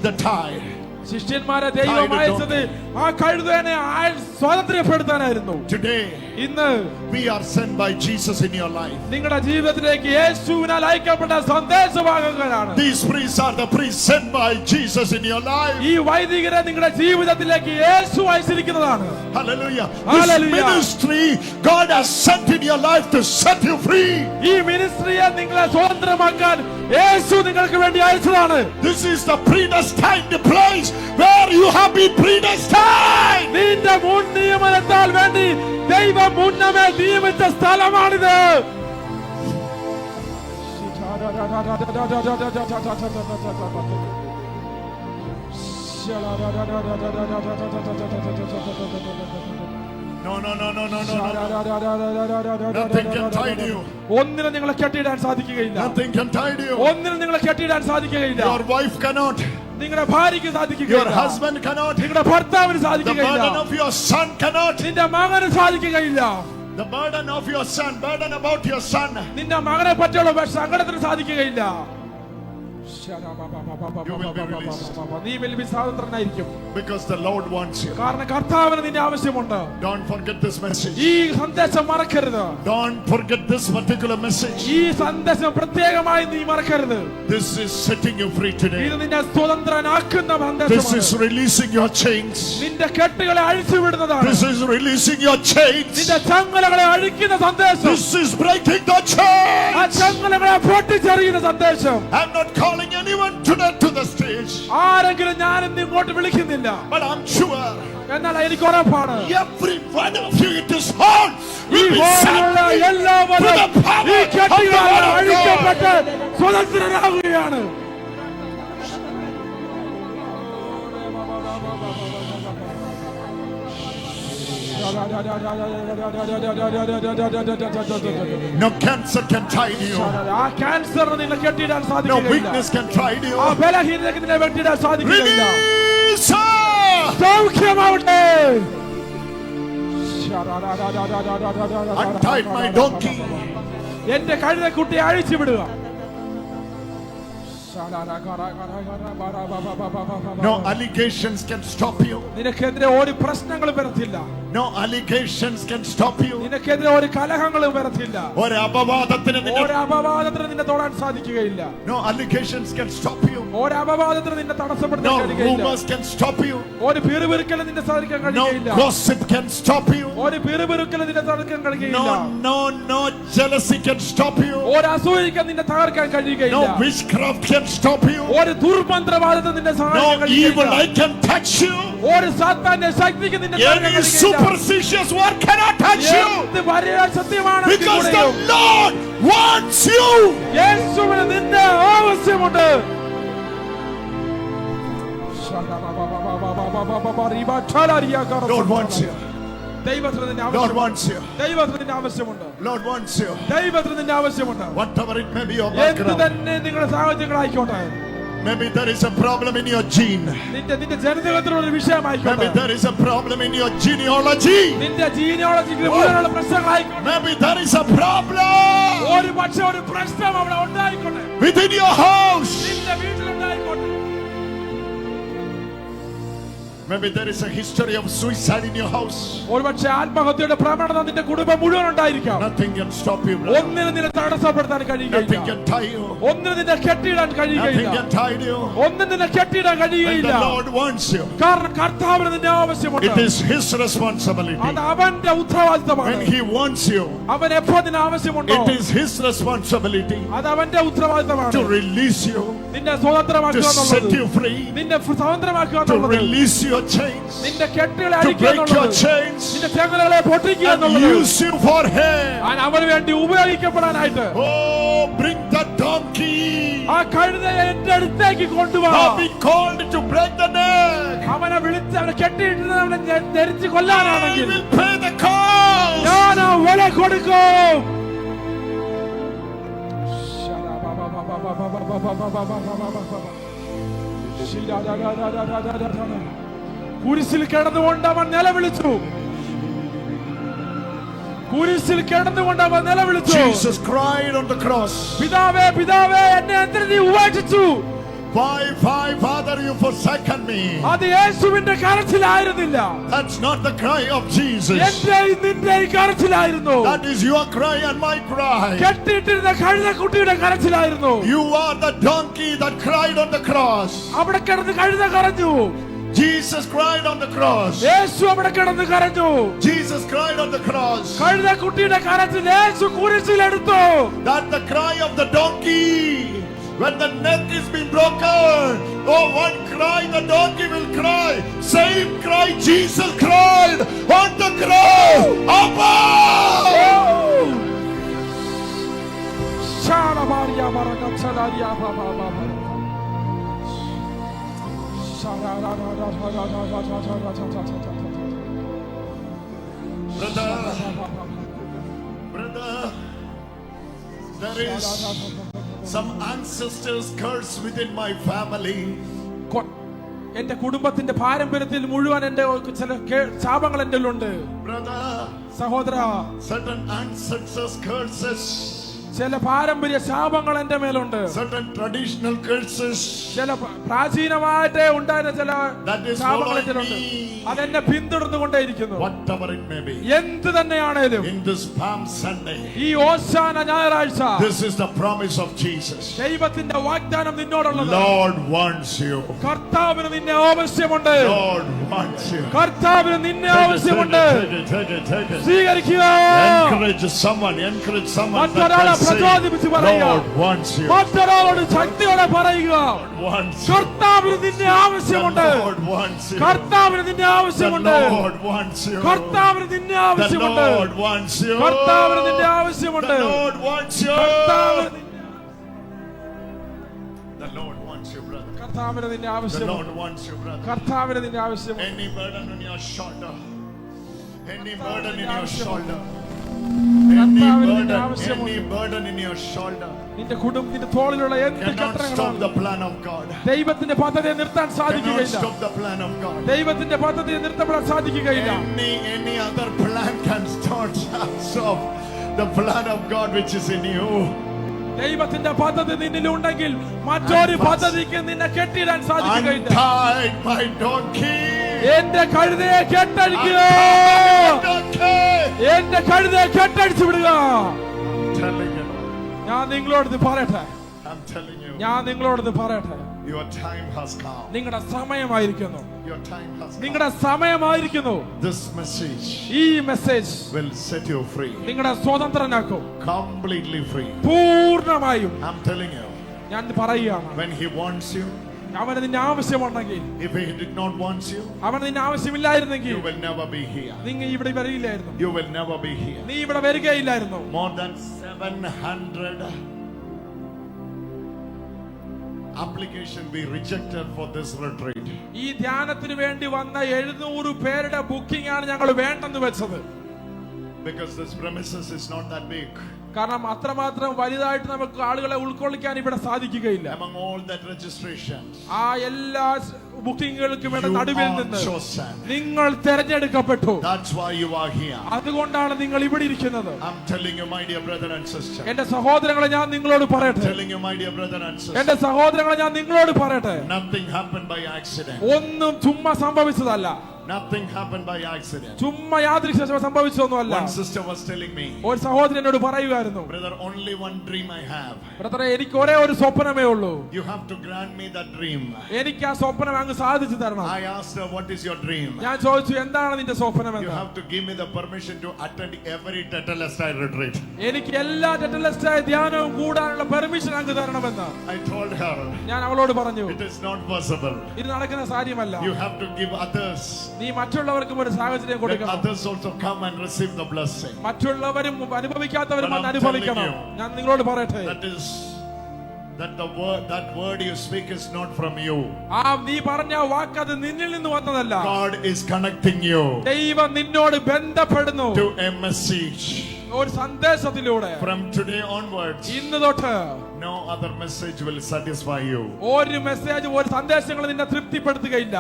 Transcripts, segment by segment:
the tide. ശിഷ്യന്മാരെ ദൈവം അയച്ചത് ആ കഴുതനെ സ്വാതന്ത്ര്യപ്പെടുത്താനായിരുന്നു. Today ഇന്ന് we are sent by Jesus in your life. നിങ്ങളുടെ ജീവിതത്തിലേക്ക് യേശുവിനാൽ അയക്കപ്പെട്ട സന്ദേശവാഹകരാണ്. These priests are the priests sent by Jesus in your life. ഈ വൈദികരെ നിങ്ങളുടെ ജീവിതത്തിലേക്ക് യേശു അയച്ചിരിക്കുന്നതാണ്. Hallelujah. Hallelujah. This ministry God has sent in your life to set you free. ഈ മിനിസ്ട്രിയെ നിങ്ങളെ സ്വതന്ത്രമാക്കാൻ യേശു നിങ്ങൾക്ക് വേണ്ടി അയച്ചതാണ്. This is the predestined place where you have been predestined. നിന്റെ മുൻ നിയമനത്താൽ വേണ്ടി ദൈവം മുന്നമേ നിയമിച്ച സ്ഥലമാണിത്. No. Nothing can tie you. ഒന്നിനും നിങ്ങളെ കെട്ടിയിടാൻ സാധിക്കുകയില്ല. Nothing can tie you. ഒന്നിനും നിങ്ങളെ കെട്ടിയിടാൻ സാധിക്കുകയില്ല. Your wife cannot. നിങ്ങളുടെ ഭാര്യയ്ക്ക് Your സാധിക്കുകയില്ല. husband cannot. നിങ്ങളുടെ ഭർത്താവിന് The സാധിക്കുകയില്ല. burden of your son cannot. നിന്റെ മകന് സാധിക്കുകയില്ല. The burden of your son, burden about your son. നിന്റെ മകനെ പറ്റിയുള്ള സങ്കടത്തിന് സാധിക്കുകയില്ല. നീ വലിയ സ്വതന്ത്രനായിരിക്കും. Because the Lord wants you. കാരണം കർത്താവിന് നിന്റെ ആവശ്യമുണ്ട്. Don't forget this message. ഈ സന്ദേശം മറക്കരുത്. Don't forget this particular message. ഈ സന്ദേശം പ്രത്യേകമായി നീ മറക്കരുത്. This is setting you free today. ഇത് നിന്നെ സ്വതന്ത്രനാക്കുന്ന This സന്ദേശമാണ്. is releasing your chains. നിന്റെ കെട്ടുകളെ അഴിച്ചുവിടുന്നതാണ്. This is releasing your chains. നിന്റെ ചങ്ങലകളെ അഴിക്കുന്ന സന്ദേശം. This is breaking the ആ chains. ചങ്ങലകളെ പൊട്ടിച്ചെറിയുന്ന സന്ദേശം. I'm not calling anyone today to the stage, ആരെങ്കിലും ഞാൻ ഇന്ന് ഇങ്ങോട്ട് വിളിക്കുന്നില്ല. but I'm sure എന്നാൽ എനിക്ക് ഉറപ്പാണ് every one of you in this hall ഈ will be set ഹോളിലുള്ള free എല്ലാവരും through the power ഈ of the കെട്ടുകളാൽ word of അഴിക്കപ്പെട്ട് God. സ്വതന്ത്രരാകുകയാണ്. No cancer can tie you. ആ ക്യാൻസറിന് നിന്നെ കെട്ടിയിടാൻ No സാധിക്കുകയില്ല. weakness can tie you. ആ ബലഹീനതയ്ക്ക് നിന്നെ കെട്ടിയിടാൻ സാധിക്കുകയില്ല. Release her. സൗഖ്യമാവട്ടെ. Untie my donkey. എന്റെ കഴുതക്കുട്ടിയെ അഴിച്ചു വിടുക. No allegations can stop you. നിനക്കെതിരെ ഒരു പ്രശ്നങ്ങളും വരത്തില്ല. No allegations can stop you. നിനക്കെതിരെ ഒരു കലഹങ്ങളും വരത്തില്ല. ഒരു അപവാദത്തിന് ഒരു അപവാദത്തിന് നിന്നെ തൊടാൻ സാധിക്കുകയില്ല. No allegations can stop you. ഒരു അപവാദത്തിന് നിന്നെ തടസ്സപ്പെടുത്താൻ No കഴിയുകയില്ല. rumors can stop you. ഒരു പിറുപിറുക്കൽ നിന്നെ സാധിക്കാൻ No കഴിയുകയില്ല. gossip can stop you. ഒരു പിറുപിറുക്കൽ നിന്നെ തടുക്കാൻ കഴിയുകയില്ല. No jealousy can stop you. ഒരു അസൂയക്ക് നിന്നെ തകർക്കാൻ കഴിയുകയില്ല. No witchcraft can stop you. ഒരു ദുർമന്ത്രവാദത്തെ നിന്നെ സഹായിക്കാൻ No evil കഴിയുകയില്ല. eye can touch you. ഒരു സാത്താന്റെ ശക്തിക്ക് നിന്നെ തകർക്കാൻ Any കഴിയുകയില്ല. superstitious word cannot touch you. എന്ത് വലിയ സത്യമാണ് Because the Lord wants you. യേശുവിന് നിന്നെ ആവശ്യമുണ്ട്. Lord wants you. ദൈവത്തിന് നിന്നെ Lord ആവശ്യമുണ്ട്. wants you. ദൈവത്തിന് നിന്നെ ആവശ്യമുണ്ട്. Lord wants you. ദൈവത്തിന് നിന്നെ ആവശ്യമുണ്ട്. Whatever it may be your എന്ത് background. തന്നെ നിങ്ങളുടെ സാഹചര്യങ്ങളായിക്കോട്ടെ. Maybe there is a problem in your gene. നിന്റെ ജനതകത്തിലുള്ള ഒരു വിഷയമായിക്കോട്ടെ. Maybe there is a problem in your genealogy. നിന്റെ ജീനിയോളജിക്ക് മുഴുവനുള്ള പ്രശ്നങ്ങളായിക്കോട്ടെ. Maybe there is a problem ഒരു പക്ഷേ ഒരു പ്രശ്നം അവിടെ ഉണ്ടായിക്കോട്ടെ. within your house. നിന്റെ വീട്ടിലുണ്ടായിക്കോട്ടെ. Maybe there is a history of suicide in your house. ഒരു പക്ഷേ ആത്മഹത്യയുടെ പ്രവണത നിന്റെ കുടുംബം മുഴുവൻ ഉണ്ടായിരിക്കാം. Nothing can stop you, brother. ഒന്നിനും നിന്നെ തടസ്സപ്പെടുത്താൻ Nothing കഴിയുകയില്ല. can tie you. ഒന്നിനും നിന്നെ കെട്ടിയിടാൻ Nothing കഴിയുകയില്ല. can tie you. ഒന്നും നിന്നെ കെട്ടിയിടാൻ And കഴിയുകയില്ല. the Lord wants you. കാരണം കർത്താവിന് നിന്നെ ആവശ്യമുണ്ട്. It is His responsibility. അത് അവന്റെ ഉത്തരവാദിത്തമാണ്. When He wants you, അവൻ എപ്പോ നിന്നെ ആവശ്യമുണ്ടോ it is His responsibility അത് അവന്റെ ഉത്തരവാദിത്തമാണ്. to release you, നിന്നെ to സ്വതന്ത്രമാക്കുക set എന്നുള്ളത്. you free, നിന്നെ സ്വതന്ത്രമാക്കുക to എന്നുള്ളത്. release your chains, നിന്റെ കെട്ടുകളെ to അഴിക്കുക break your എന്നുള്ളത്. chains, നിന്റെ ചങ്ങലകളെ പൊട്ടിക്കുക and എന്നുള്ളത്. use you for Him. അവന് വേണ്ടി ഉപയോഗിക്കപ്പെടാനായിട്ട് Oh, bring the donkey. ആ കഴുതയെ എന്റെ അടുത്തേക്ക് കൊണ്ടുപോകാം. Have been called to break the neck. അവനെ വിളിച്ച് അവനെ കെട്ടിയിട്ടത് അവനെ ധരിച്ച് I കൊല്ലാനാണെങ്കിൽ will pay the cost. ഞാൻ ആ വില കൊടുക്കും. കുരിശിൽ കിടന്നുകൊണ്ട് അവൻ നിലവിളിച്ചു. കുരിശിൽ കിടന്നുകൊണ്ട് അവൻ നിലവിളിച്ചു. Jesus cried on the cross. പിതാവേ പിതാവേ എന്നെ എന്തിന് നീ ഉപേക്ഷിച്ചു? Why, Father, you forsaken me. അത് യേശുവിന്റെ കരച്ചിലായിരുന്നില്ല. That's not the cry of Jesus. എന്റെയും നിന്റെയും കരച്ചിലായിരുന്നു. That is your cry and my cry. കെട്ടിയിട്ടിരുന്ന കഴുതക്കുട്ടിയുടെ കരച്ചിലായിരുന്നു. You are the donkey that cried on the cross. അവിടെ കിടന്ന് കഴുത കരഞ്ഞു. Jesus cried on the cross. യേശു അവിടെ കിടന്ന് കരഞ്ഞു. Jesus cried on the cross. കഴുതക്കുട്ടിയുടെ കരച്ചിൽ യേശു കുരിശിലെടുത്തു. That the cry of the donkey, when the neck is being broken, oh, one cry the donkey will cry. Same cry Jesus cried on the cross. Abba! Shara Maria Baraka Salaria Baba Baba. Brother, there is some ancestors' curse within my family. എന്റെ കുടുംബത്തിന്റെ പാരമ്പര്യത്തിൽ മുഴുവൻ എന്റെ ചില ശാപങ്ങൾ എന്റെ ഉള്ളുണ്ട്. Brother, സഹോദര, certain ancestors' curses, ചില പാരമ്പര്യ ശാപങ്ങൾ എന്റെ മേലുണ്ട്. certain traditional curses, ചില പ്രാചീനമായിട്ട് ഉണ്ടായിരുന്ന ചില ശാപങ്ങൾ എന്റെ ഉണ്ട്. അതെന്നെ പിന്തുടർന്നുകൊണ്ടേയിരിക്കുന്നു. whatever it may be. എന്ത് തന്നെയാണേലും In this Palm Sunday, ഈ ഓശാന ഞായറാഴ്ച, this is the promise of Jesus. ദൈവത്തിന്റെ വാഗ്ദാനം നിന്നോടുള്ളത്. Lord wants you. കർത്താവിന് നിന്നെ ആവശ്യമുണ്ട്. Lord wants you. കർത്താവിന് നിന്നെ ആവശ്യമുണ്ട്. Take it. സ്വീകരിക്കുക. Encourage someone. മറ്റൊരാളെ പ്രചോദിപ്പിച്ച് പറയുക. Lord wants you. മറ്റൊരാളോട് ശക്തിയോടെ പറയുക. Wants you. കർത്താവിന് നിന്നെ ആവശ്യമുണ്ട്. Lord wants you. കർത്താവിന് നിന്നെ ആവശ്യമുണ്ട്. Lord wants you. കർത്താവിന് നിന്നെ ആവശ്യമുണ്ട്. Lord wants you. കർത്താവിന് നിന്നെ ആവശ്യമുണ്ട്. Lord wants you. The Lord wants you, brother. കർത്താവിന് നിന്നെ The ആവശ്യമുണ്ട്. Lord wants you, brother. കർത്താവിന് നിന്നെ ആവശ്യമുണ്ട്. Any burden on your shoulder. Any burden in your shoulder. Any burden in your shoulder. നിന്റെ കുടുംബത്തിന്റെ തോളിലുള്ള എന്ത് Cannot stop കട്ടളങ്ങളും the plan of God. ദൈവത്തിന്റെ പദ്ധതിയെ നിർത്താൻ Cannot സാധിക്കുകയില്ല. stop the plan of God. ദൈവത്തിന്റെ പദ്ധതിയെ നിർത്തപ്പെടാൻ സാധിക്കുകയില്ല. Any other plan can start stop the plan of God which is in you. ദൈവത്തിന്റെ പദ്ധതി നിന്നിലുണ്ടെങ്കിൽ മറ്റൊരു പദ്ധതിക്ക് നിന്നെ കെട്ടിയിടാൻ സാധിക്കുകയില്ല. Untie my donkey. എന്റെ കഴുതയെ കെട്ടഴിക്കുക. എന്റെ കഴുതയെ കെട്ടടിച്ചു വിടുക. ഞാൻ നിങ്ങളോട് പറയട്ടെ. ഞാൻ നിങ്ങളോട് പറയട്ടെ. Your time has come. നിങ്ങളുടെ സമയമായിരിക്കുന്നു. Your time has come. നിങ്ങളുടെ സമയമായിരിക്കുന്നു. This message ഈ message will set you free. നിങ്ങളെ സ്വതന്ത്രനാക്കും. Completely free. പൂർണ്ണമായും. I'm telling you. ഞാൻ പറയുകയാണ്. When he wants you, അവന് നിന്നെ ആവശ്യമുണ്ടെങ്കിൽ, if he did not want you, അവന് നിന്നെ ആവശ്യമില്ലായിരുന്നെങ്കിൽ, you will never be here. നിങ്ങൾ ഇവിടെ വരികയില്ലായിരുന്നു. You will never be here. നീ ഇവിടെ വരികയില്ലായിരുന്നു. More than 700 application we rejected for this retreat. ഈ ധ്യാനത്തിന് വേണ്ടി വന്ന 700 പേരുടെ ബുക്കിംഗ് ആണ് ഞങ്ങൾ വേണ്ടെന്ന് വെച്ചത്. Because this premises is not that big. കാരണം അത്രമാത്രം വലുതായിട്ട് നമുക്ക് ആളുകളെ ഉൾക്കൊള്ളിക്കാൻ ഇവിടെ സാധിക്കുകയില്ല. Among all that registrations, ആ എല്ലാ ബുക്കിങ്ങുകൾക്കും നടുവിൽ നിന്ന് chosen. നിങ്ങൾ തിരഞ്ഞെടുക്കപ്പെട്ടു. That's why you are here. അതുകൊണ്ടാണ് നിങ്ങൾ ഇവിടെ ഇരിക്കുന്നത്. I'm telling you, my dear brother and sister. എന്റെ സഹോദരങ്ങളെ ഞാൻ നിങ്ങളോട് പറയട്ടെ. Telling you, my dear brother and sister. എന്റെ സഹോദരങ്ങളെ ഞാൻ നിങ്ങളോട് പറയട്ടെ. Nothing happened by accident. ഒന്നും ചുമ്മാ സംഭവിച്ചതല്ല. Nothing happened by accident. ചുമ്മാ യാദൃച്ഛികമായി സംഭവിച്ചതൊന്നുമല്ല. One sister was telling me, ഒരു സഹോദരൻ എന്നോട് പറയുകയായിരുന്നു, brother, only one dream I have. ബ്രദറെ, എനിക്ക് ഒരേ ഒരു സ്വപ്നമേ ഉള്ളൂ. You have to grant me that dream. എനിക്ക് ആ സ്വപ്നം അങ്ങ് സാധിച്ചു തരണം. I asked her, what is your dream? ഞാൻ ചോദിച്ചു, എന്താണ് നിന്റെ സ്വപ്നം You എന്ന്. have to give me the permission to attend every Tetelestai retreat. എനിക്ക് എല്ലാ ടെറ്റലസ്റ്റായ ധ്യാനവും കൂടാനുള്ള പെർമിഷൻ അങ്ങ് തരണമെന്ന് I told her, ഞാൻ അവളോട് പറഞ്ഞു, it is not possible. ഇത് നടക്കുന്ന കാര്യമല്ല. You have to give others. നീ മറ്റുള്ളവർക്കും ഒരു സാഹചര്യം Let കൊടുക്കണം. others also come and receive the blessing. മറ്റുള്ളവരും അനുഭവിക്കാത്തവരും But I'm അനുഭവിക്കണം. telling you, ഞാൻ നിങ്ങളോട് പറയട്ടെ, that word you speak is not from you. ആ നീ പറഞ്ഞ വാക്ക് അത് നിന്നിൽ നിന്ന് വന്നതല്ല. God is connecting you ദൈവം നിന്നോട് ബന്ധപ്പെടുന്നു to a message. ഒരു സന്ദേശത്തിലൂടെ. From today onwards, ഇന്ന് തൊട്ട് no other message will satisfy you. ഒരു മെസ്സേജ്, ഒരു സന്ദേശങ്ങൾ നിന്നെ തൃപ്തിപ്പെടുത്തുകയില്ല.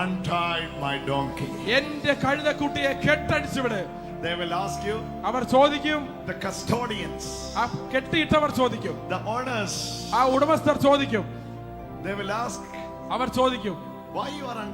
Untie my donkey. എന്റെ കഴുതക്കുട്ടിയെ കെട്ടടിച്ചുവിട്. They will ask you, അവർ ചോദിക്കും, the custodians, ആ കെട്ടിയിട്ടവർ ചോദിക്കും, the owners, ആ ഉടമസ്ഥർ ചോദിക്കും, they will ask, അവർ ചോദിക്കും, Why you are untied?